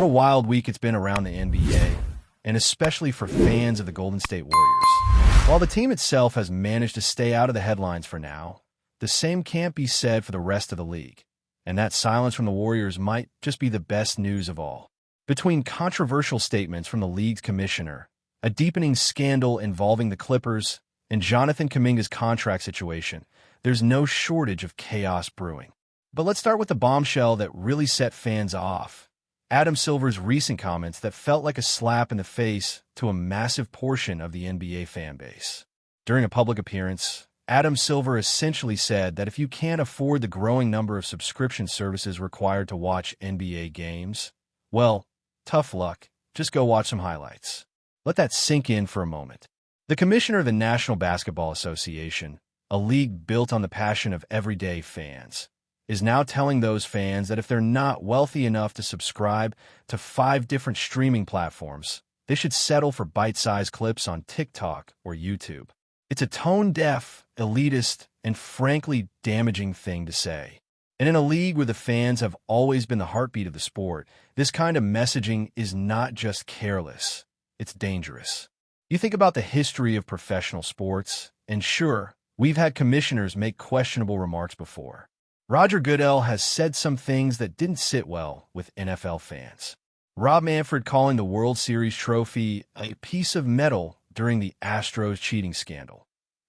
What a wild week it's been around the NBA, and especially for fans of the Golden State Warriors. While the team itself has managed to stay out of the headlines for now, the same can't be said for the rest of the league, and that silence from the Warriors might just be the best news of all. Between controversial statements from the league's commissioner, a deepening scandal involving the Clippers, and Jonathan Kaminga's contract situation, there's no shortage of chaos brewing. But let's start with the bombshell that really set fans off. Adam Silver's recent comments that felt like a slap in the face to a massive portion of the NBA fan base. During a public appearance, Adam Silver essentially said that if you can't afford the growing number of subscription services required to watch NBA games, well, tough luck. Just go watch some highlights. Let that sink in for a moment. The commissioner of the National Basketball Association, a league built on the passion of everyday fans, is now telling those fans that if they're not wealthy enough to subscribe to 5 different streaming platforms, they should settle for bite-sized clips on TikTok or YouTube. It's a tone-deaf, elitist, and frankly damaging thing to say. And in a league where the fans have always been the heartbeat of the sport, this kind of messaging is not just careless, it's dangerous. You think about the history of professional sports, and sure, we've had commissioners make questionable remarks before. Roger Goodell has said some things that didn't sit well with NFL fans. Rob Manfred calling the World Series trophy a piece of metal during the Astros cheating scandal.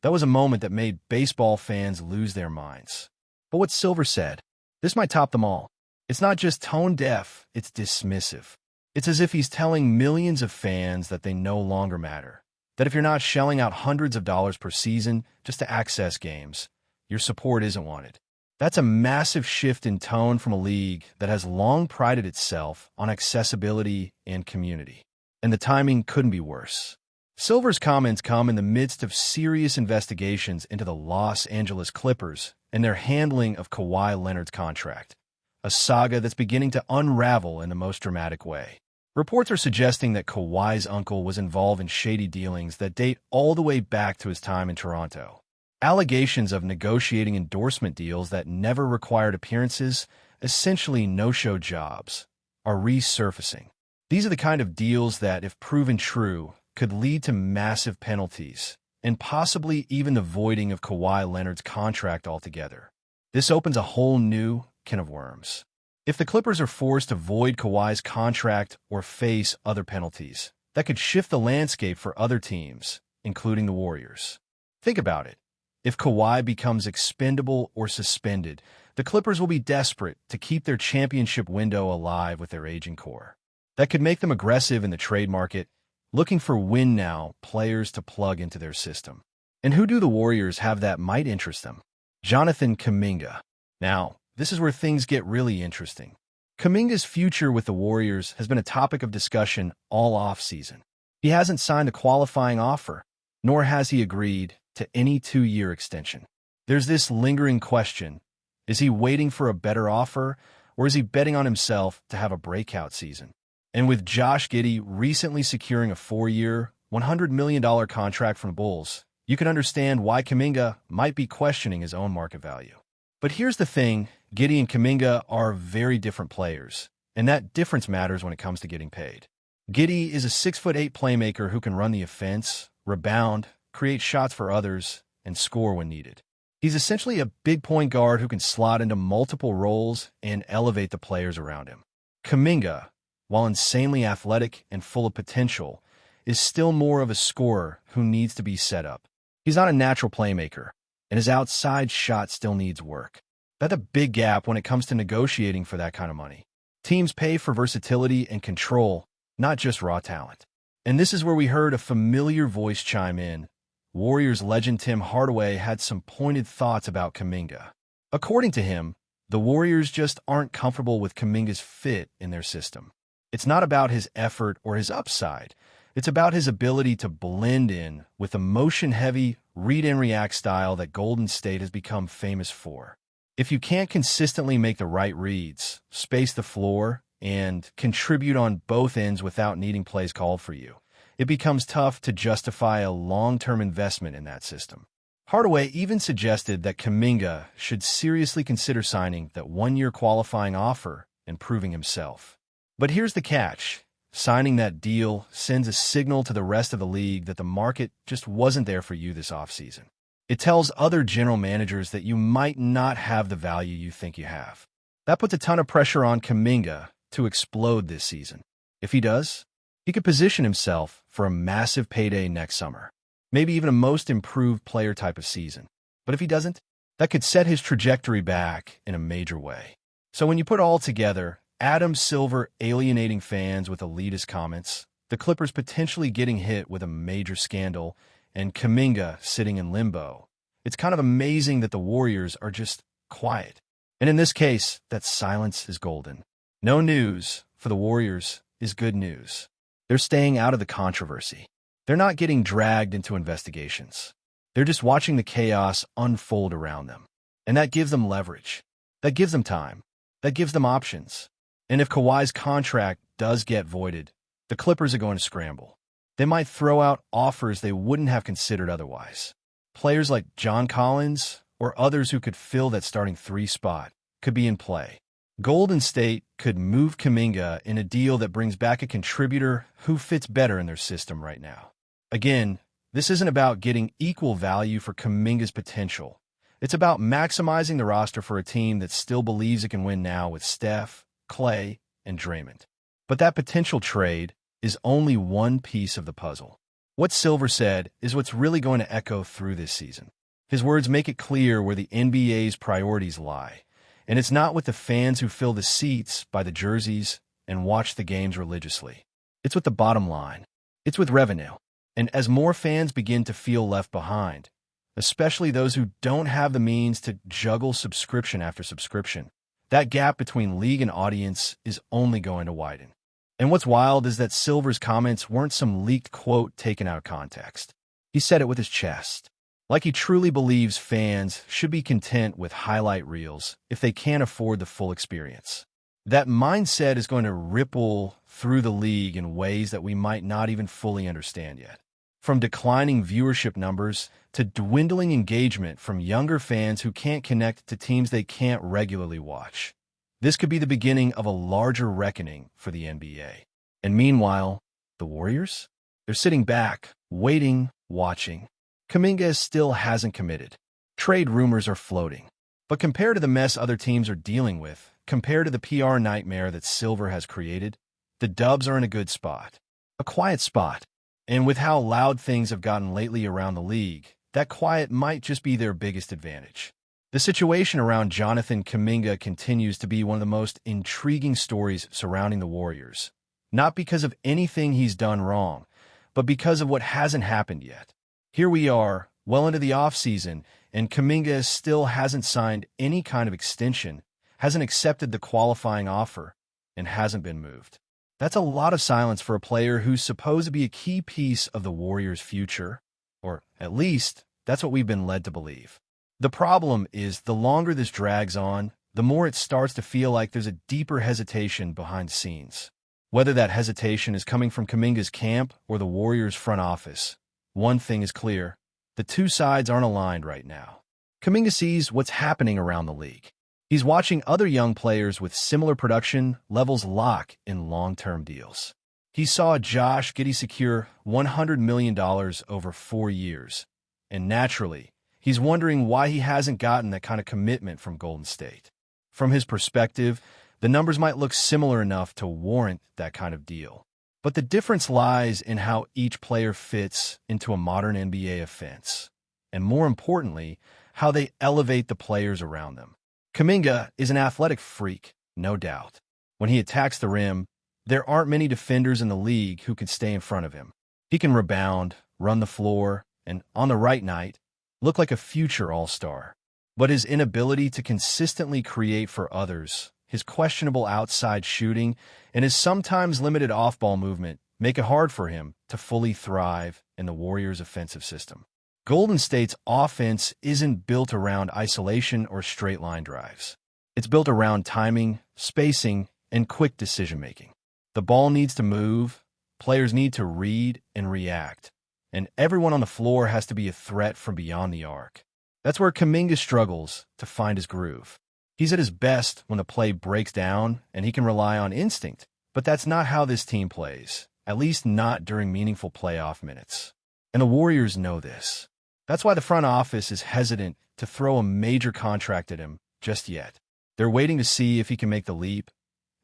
That was a moment that made baseball fans lose their minds. But what Silver said, this might top them all. It's not just tone-deaf, it's dismissive. It's as if he's telling millions of fans that they no longer matter. That if you're not shelling out hundreds of dollars per season just to access games, your support isn't wanted. That's a massive shift in tone from a league that has long prided itself on accessibility and community. And the timing couldn't be worse. Silver's comments come in the midst of serious investigations into the Los Angeles Clippers and their handling of Kawhi Leonard's contract, a saga that's beginning to unravel in the most dramatic way. Reports are suggesting that Kawhi's uncle was involved in shady dealings that date all the way back to his time in Toronto. Allegations of negotiating endorsement deals that never required appearances, essentially no-show jobs, are resurfacing. These are the kind of deals that, if proven true, could lead to massive penalties, and possibly even the voiding of Kawhi Leonard's contract altogether. This opens a whole new can of worms. If the Clippers are forced to void Kawhi's contract or face other penalties, that could shift the landscape for other teams, including the Warriors. Think about it. If Kawhi becomes expendable or suspended, the Clippers will be desperate to keep their championship window alive with their aging core. That could make them aggressive in the trade market, looking for win-now players to plug into their system. And who do the Warriors have that might interest them? Jonathan Kaminga. Now, this is where things get really interesting. Kaminga's future with the Warriors has been a topic of discussion all off-season. He hasn't signed a qualifying offer, nor has he agreed to any 2-year extension. There's this lingering question. Is he waiting for a better offer, or is he betting on himself to have a breakout season? And with Josh Giddey recently securing a 4-year, $100 million contract from the Bulls, you can understand why Kaminga might be questioning his own market value. But here's the thing, Giddey and Kaminga are very different players, and that difference matters when it comes to getting paid. Giddey is a 6'8" playmaker who can run the offense, rebound, create shots for others, and score when needed. He's essentially a big point guard who can slot into multiple roles and elevate the players around him. Kaminga, while insanely athletic and full of potential, is still more of a scorer who needs to be set up. He's not a natural playmaker, and his outside shot still needs work. That's a big gap when it comes to negotiating for that kind of money. Teams pay for versatility and control, not just raw talent. And this is where we heard a familiar voice chime in. Warriors legend Tim Hardaway had some pointed thoughts about Kaminga. According to him, the Warriors just aren't comfortable with Kaminga's fit in their system. It's not about his effort or his upside. It's about his ability to blend in with the motion-heavy, read-and-react style that Golden State has become famous for. If you can't consistently make the right reads, space the floor, and contribute on both ends without needing plays called for you, it becomes tough to justify a long-term investment in that system. Hardaway even suggested that Kaminga should seriously consider signing that 1-year qualifying offer and proving himself. But here's the catch. Signing that deal sends a signal to the rest of the league that the market just wasn't there for you this offseason. It tells other general managers that you might not have the value you think you have. That puts a ton of pressure on Kaminga to explode this season. If he does, he could position himself for a massive payday next summer, maybe even a most improved player type of season. But if he doesn't, that could set his trajectory back in a major way. So when you put all together, Adam Silver alienating fans with elitist comments, the Clippers potentially getting hit with a major scandal, and Kaminga sitting in limbo, it's kind of amazing that the Warriors are just quiet. And in this case, that silence is golden. No news for the Warriors is good news. They're staying out of the controversy. They're not getting dragged into investigations. They're just watching the chaos unfold around them. And that gives them leverage. That gives them time. That gives them options. And if Kawhi's contract does get voided, the Clippers are going to scramble. They might throw out offers they wouldn't have considered otherwise. Players like John Collins or others who could fill that starting 3 spot could be in play. Golden State could move Kaminga in a deal that brings back a contributor who fits better in their system right now. Again, this isn't about getting equal value for Kaminga's potential. It's about maximizing the roster for a team that still believes it can win now with Steph, Clay, and Draymond. But that potential trade is only one piece of the puzzle. What Silver said is what's really going to echo through this season. His words make it clear where the NBA's priorities lie. And it's not with the fans who fill the seats by the jerseys and watch the games religiously. It's with the bottom line. It's with revenue. And as more fans begin to feel left behind, especially those who don't have the means to juggle subscription after subscription, that gap between league and audience is only going to widen. And what's wild is that Silver's comments weren't some leaked quote taken out of context. He said it with his chest. Like he truly believes fans should be content with highlight reels if they can't afford the full experience. That mindset is going to ripple through the league in ways that we might not even fully understand yet. From declining viewership numbers to dwindling engagement from younger fans who can't connect to teams they can't regularly watch. This could be the beginning of a larger reckoning for the NBA. And meanwhile, the Warriors? They're sitting back, waiting, watching. Kaminga still hasn't committed. Trade rumors are floating. But compared to the mess other teams are dealing with, compared to the PR nightmare that Silver has created, the Dubs are in a good spot. A quiet spot. And with how loud things have gotten lately around the league, that quiet might just be their biggest advantage. The situation around Jonathan Kaminga continues to be one of the most intriguing stories surrounding the Warriors. Not because of anything he's done wrong, but because of what hasn't happened yet. Here we are, well into the offseason, and Kaminga still hasn't signed any kind of extension, hasn't accepted the qualifying offer, and hasn't been moved. That's a lot of silence for a player who's supposed to be a key piece of the Warriors' future, or at least that's what we've been led to believe. The problem is the longer this drags on, the more it starts to feel like there's a deeper hesitation behind the scenes. Whether that hesitation is coming from Kaminga's camp or the Warriors' front office, one thing is clear. The two sides aren't aligned right now. Kaminga sees what's happening around the league. He's watching other young players with similar production levels lock in long-term deals. He saw Josh Giddey secure $100 million over 4 years. And naturally, he's wondering why he hasn't gotten that kind of commitment from Golden State. From his perspective, the numbers might look similar enough to warrant that kind of deal. But the difference lies in how each player fits into a modern NBA offense. And more importantly, how they elevate the players around them. Kaminga is an athletic freak, no doubt. When he attacks the rim, there aren't many defenders in the league who can stay in front of him. He can rebound, run the floor, and on the right night, look like a future all-star. But his inability to consistently create for others, his questionable outside shooting, and his sometimes limited off-ball movement make it hard for him to fully thrive in the Warriors' offensive system. Golden State's offense isn't built around isolation or straight-line drives. It's built around timing, spacing, and quick decision-making. The ball needs to move, players need to read and react, and everyone on the floor has to be a threat from beyond the arc. That's where Kaminga struggles to find his groove. He's at his best when the play breaks down and he can rely on instinct, But that's not how this team plays, at least not during meaningful playoff minutes. And the Warriors know this. That's why the front office is hesitant to throw a major contract at him just yet. They're waiting to see if he can make the leap,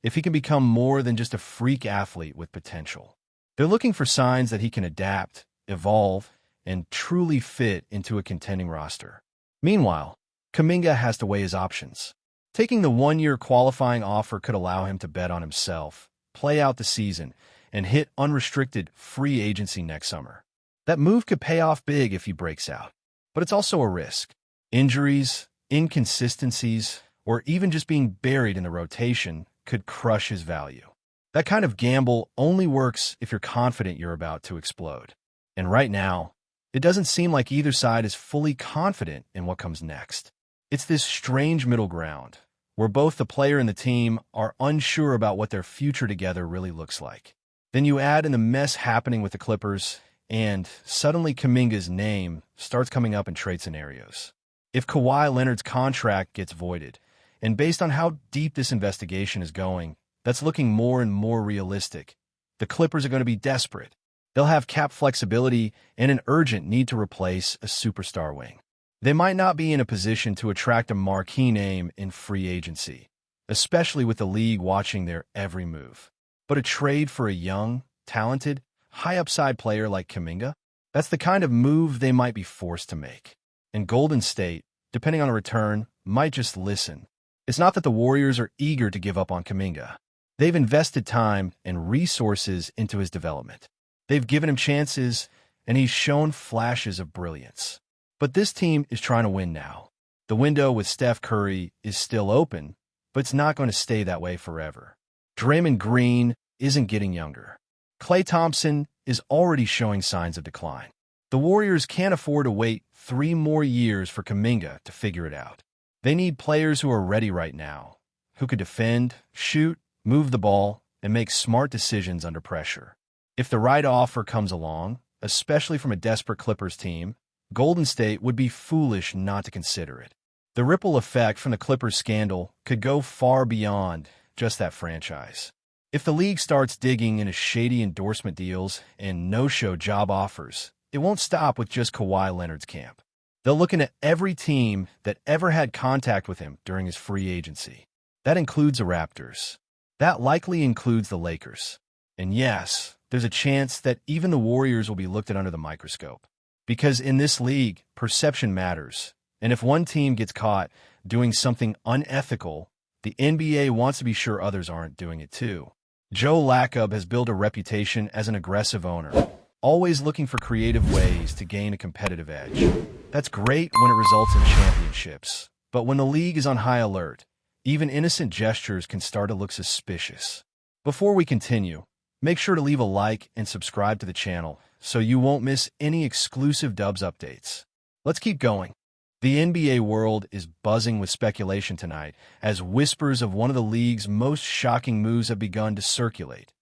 if he can become more than just a freak athlete with potential. They're looking for signs that he can adapt, evolve, and truly fit into a contending roster. Meanwhile, Kaminga has to weigh his options. Taking the one-year qualifying offer could allow him to bet on himself, play out the season, and hit unrestricted free agency next summer. That move could pay off big if he breaks out. But it's also a risk. Injuries, inconsistencies, or even just being buried in the rotation could crush his value. That kind of gamble only works if you're confident you're about to explode. And right now, it doesn't seem like either side is fully confident in what comes next. It's this strange middle ground, where both the player and the team are unsure about what their future together really looks like. Then you add in the mess happening with the Clippers, and suddenly Kaminga's name starts coming up in trade scenarios. If Kawhi Leonard's contract gets voided, and based on how deep this investigation is going, that's looking more and more realistic, the Clippers are going to be desperate. They'll have cap flexibility and an urgent need to replace a superstar wing. They might not be in a position to attract a marquee name in free agency, especially with the league watching their every move. But a trade for a young, talented, high-upside player like Kaminga, that's the kind of move they might be forced to make. And Golden State, depending on a return, might just listen. It's not that the Warriors are eager to give up on Kaminga. They've invested time and resources into his development. They've given him chances, and he's shown flashes of brilliance. But this team is trying to win now. The window with Steph Curry is still open, but it's not going to stay that way forever. Draymond Green isn't getting younger. Klay Thompson is already showing signs of decline. The Warriors can't afford to wait 3 more years for Kaminga to figure it out. They need players who are ready right now, who could defend, shoot, move the ball, and make smart decisions under pressure. If the right offer comes along, especially from a desperate Clippers team, Golden State would be foolish not to consider it. The ripple effect from the Clippers scandal could go far beyond just that franchise. If the league starts digging into shady endorsement deals and no-show job offers, it won't stop with just Kawhi Leonard's camp. They'll look into every team that ever had contact with him during his free agency. That includes the Raptors. That likely includes the Lakers. And yes, there's a chance that even the Warriors will be looked at under the microscope. Because in this league, perception matters. And if one team gets caught doing something unethical, the NBA wants to be sure others aren't doing it too. Joe Lacob has built a reputation as an aggressive owner, always looking for creative ways to gain a competitive edge. That's great when it results in championships. But when the league is on high alert, even innocent gestures can start to look suspicious. Before we continue, make sure to leave a like and subscribe to the channel so you won't miss any exclusive Dubs updates. Let's keep going. The NBA world is buzzing with speculation tonight as whispers of one of the league's most shocking moves have begun to circulate.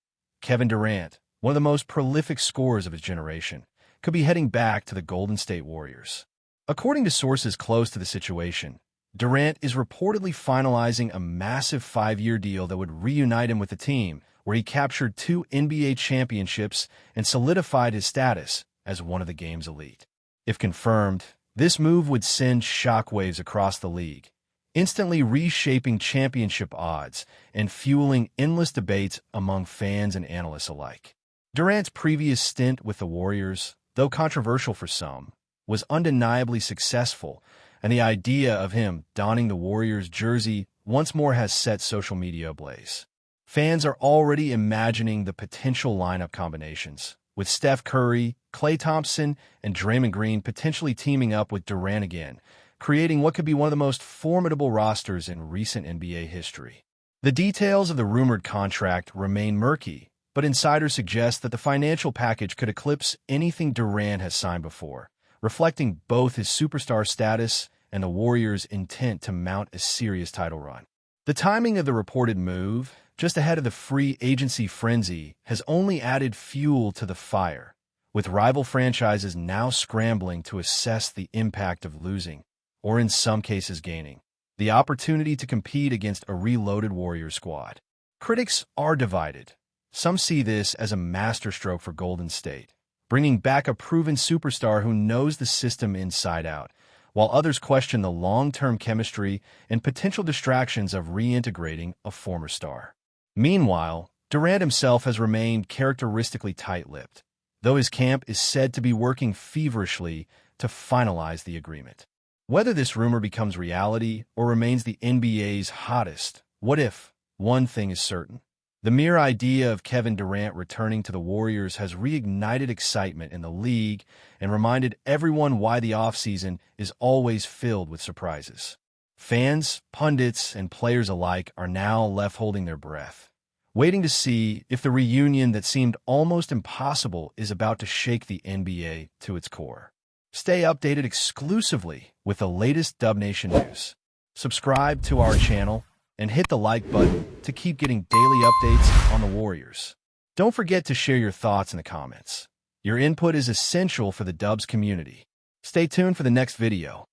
Kevin Durant, one of the most prolific scorers of his generation, could be heading back to the Golden State Warriors. According to sources close to the situation, Durant is reportedly finalizing a massive 5-year deal that would reunite him with the team, where he captured 2 NBA championships and solidified his status as one of the game's elite. If confirmed, this move would send shockwaves across the league, instantly reshaping championship odds and fueling endless debates among fans and analysts alike. Durant's previous stint with the Warriors, though controversial for some, was undeniably successful, and the idea of him donning the Warriors jersey once more has set social media ablaze. Fans are already imagining the potential lineup combinations, with Steph Curry, Klay Thompson, and Draymond Green potentially teaming up with Durant again, creating what could be one of the most formidable rosters in recent NBA history. The details of the rumored contract remain murky, but insiders suggest that the financial package could eclipse anything Durant has signed before, reflecting both his superstar status and the Warriors' intent to mount a serious title run. The timing of the reported move, just ahead of the free agency frenzy, has only added fuel to the fire, with rival franchises now scrambling to assess the impact of losing, or in some cases gaining, the opportunity to compete against a reloaded Warriors squad. Critics are divided. Some see this as a masterstroke for Golden State, bringing back a proven superstar who knows the system inside out, while others question the long-term chemistry and potential distractions of reintegrating a former star. Meanwhile, Durant himself has remained characteristically tight-lipped, though his camp is said to be working feverishly to finalize the agreement. Whether this rumor becomes reality or remains the NBA's hottest what-if, one thing is certain. The mere idea of Kevin Durant returning to the Warriors has reignited excitement in the league and reminded everyone why the offseason is always filled with surprises. Fans, pundits, and players alike are now left holding their breath, waiting to see if the reunion that seemed almost impossible is about to shake the NBA to its core. Stay updated exclusively with the latest Dub Nation news. Subscribe to our channel and hit the like button to keep getting daily updates on the Warriors. Don't forget to share your thoughts in the comments. Your input is essential for the Dubs community. Stay tuned for the next video.